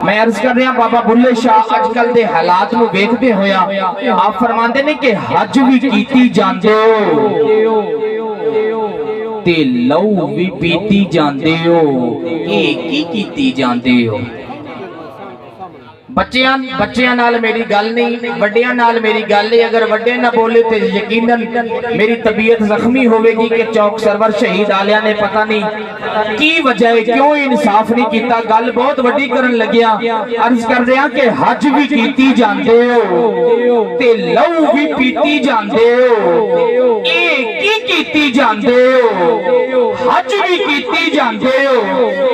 मैं अर्ज कर रहा बाबा बुल्ले शाह अजकल दे हालात नूं वेखदे होया आप फरमांदे ने कि हज भी कीती जांदे हो ते लहू भी पीती जांदे हो, ये की कीती जांदे हो? बच्चियां नाल मेरी गल नहीं, वड्डियां नाल मेरी गल है। अगर वड्डे ना बोले तो यकीनन मेरी तबीयत जख्मी होगी कि चौक सरवर शहीद आलिया ने पता नहीं की वजह है क्यों इंसाफ नहीं किया। गल बहुत वड्डी करन लग्या। अर्ज कर रहा कि हज भी कीती जांदे हो ते लहू भी पीती जांदे हो, ये की कीती जांदे हो? हज भी कीती जांदे हो।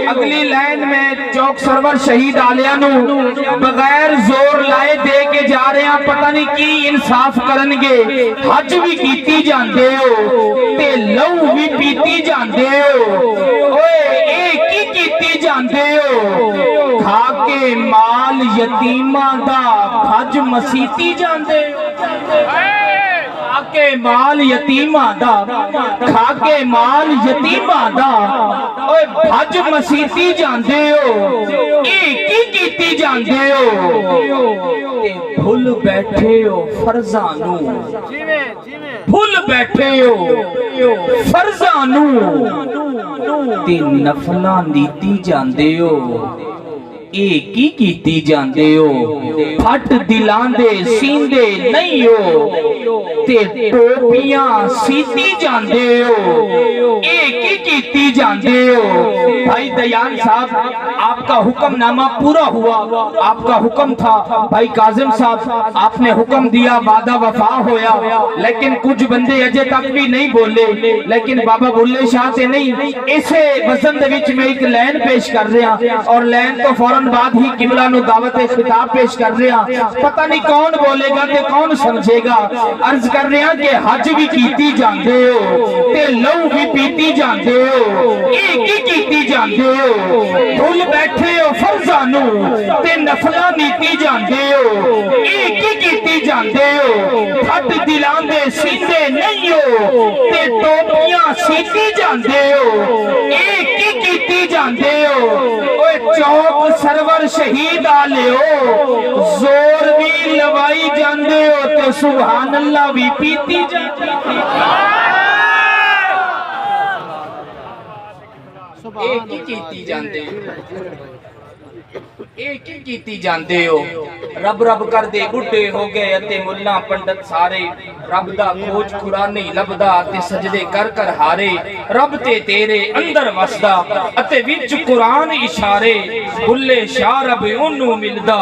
अगली लाइन में चौक सरवर शहीद आलिया नूं बगैर जोर लाए दे के जा रहे हैं, पता नहीं की इंसाफ करनगे। हज भी कीती जांदे हो ते लहू भी पीती जांदे हो, ओए ए की कीती जांदे हो? खा के माल यतीमां दा हज मसीती जांदे हो। खाके माल यतीमां दा, खाके माल यतीमां दा ओए हज मसीती जांदे हो, ए की कीती जांदे हो? ते भुल बैठे हो फर्ज़ां नूं, भुल बैठे हो फर्ज़ां नूं ते नफलां नीती जांदे हो, ए की कीती जांदे हो? फट दिलां दे सींदे नहीं हो ते टोपियां सीती जांदे हो, ए की कीती जांदे हो? भाई दयान साहब आपका हुक्मनामा पूरा हुआ, आपका हुक्म था भाई काजिम साहब, आपने हुक्म दिया, वादा वफा होया, लेकिन कुछ बंदे अजे तक भी नहीं बोले। लेकिन बाबा बुल्ले शाह से नहीं, इसे वजन दे विच मैं एक लाइन पेश कर रहा और लाइन तो फौरन बाद ही किबला नु दावत खिताब पेश कर रहा। पता नहीं कौन बोलेगा ते कौन समझेगा। अर्ज कर रहा कि हज भी कीती जांदे हो ते लहू भी पीती जांदे हो, ए की कीती जांदे हो? भुल बैठे हो फर्ज़ां नूं ते नफलां नीती जांदे हो, ए की कीती जांदे हो? फट दिलां दे सींदे नहीं हो ते टोपियां सीती जांदे हो, ए की कीती जांदे हो? ओए चौक सरवर शहीद आलियो जोर भी लवाई जांदे हो ते सुभान अल्लाह भी पीती जांदे हो। एक ही कीती जांदे हो, एक ही कीती जांदे हो? रब रब कर दे बुढ़े हो गए अते मुल्ला पंडित सारे, रब दा खोज खुरा नहीं लभदा ते सजदे कर कर हारे। रब ते तेरे अंदर वसदा अते विच कुरान इशारे, बुल्ले शाह रब ओनू मिलदा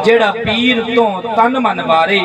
जेड़ा पीर तो तन मन वारे।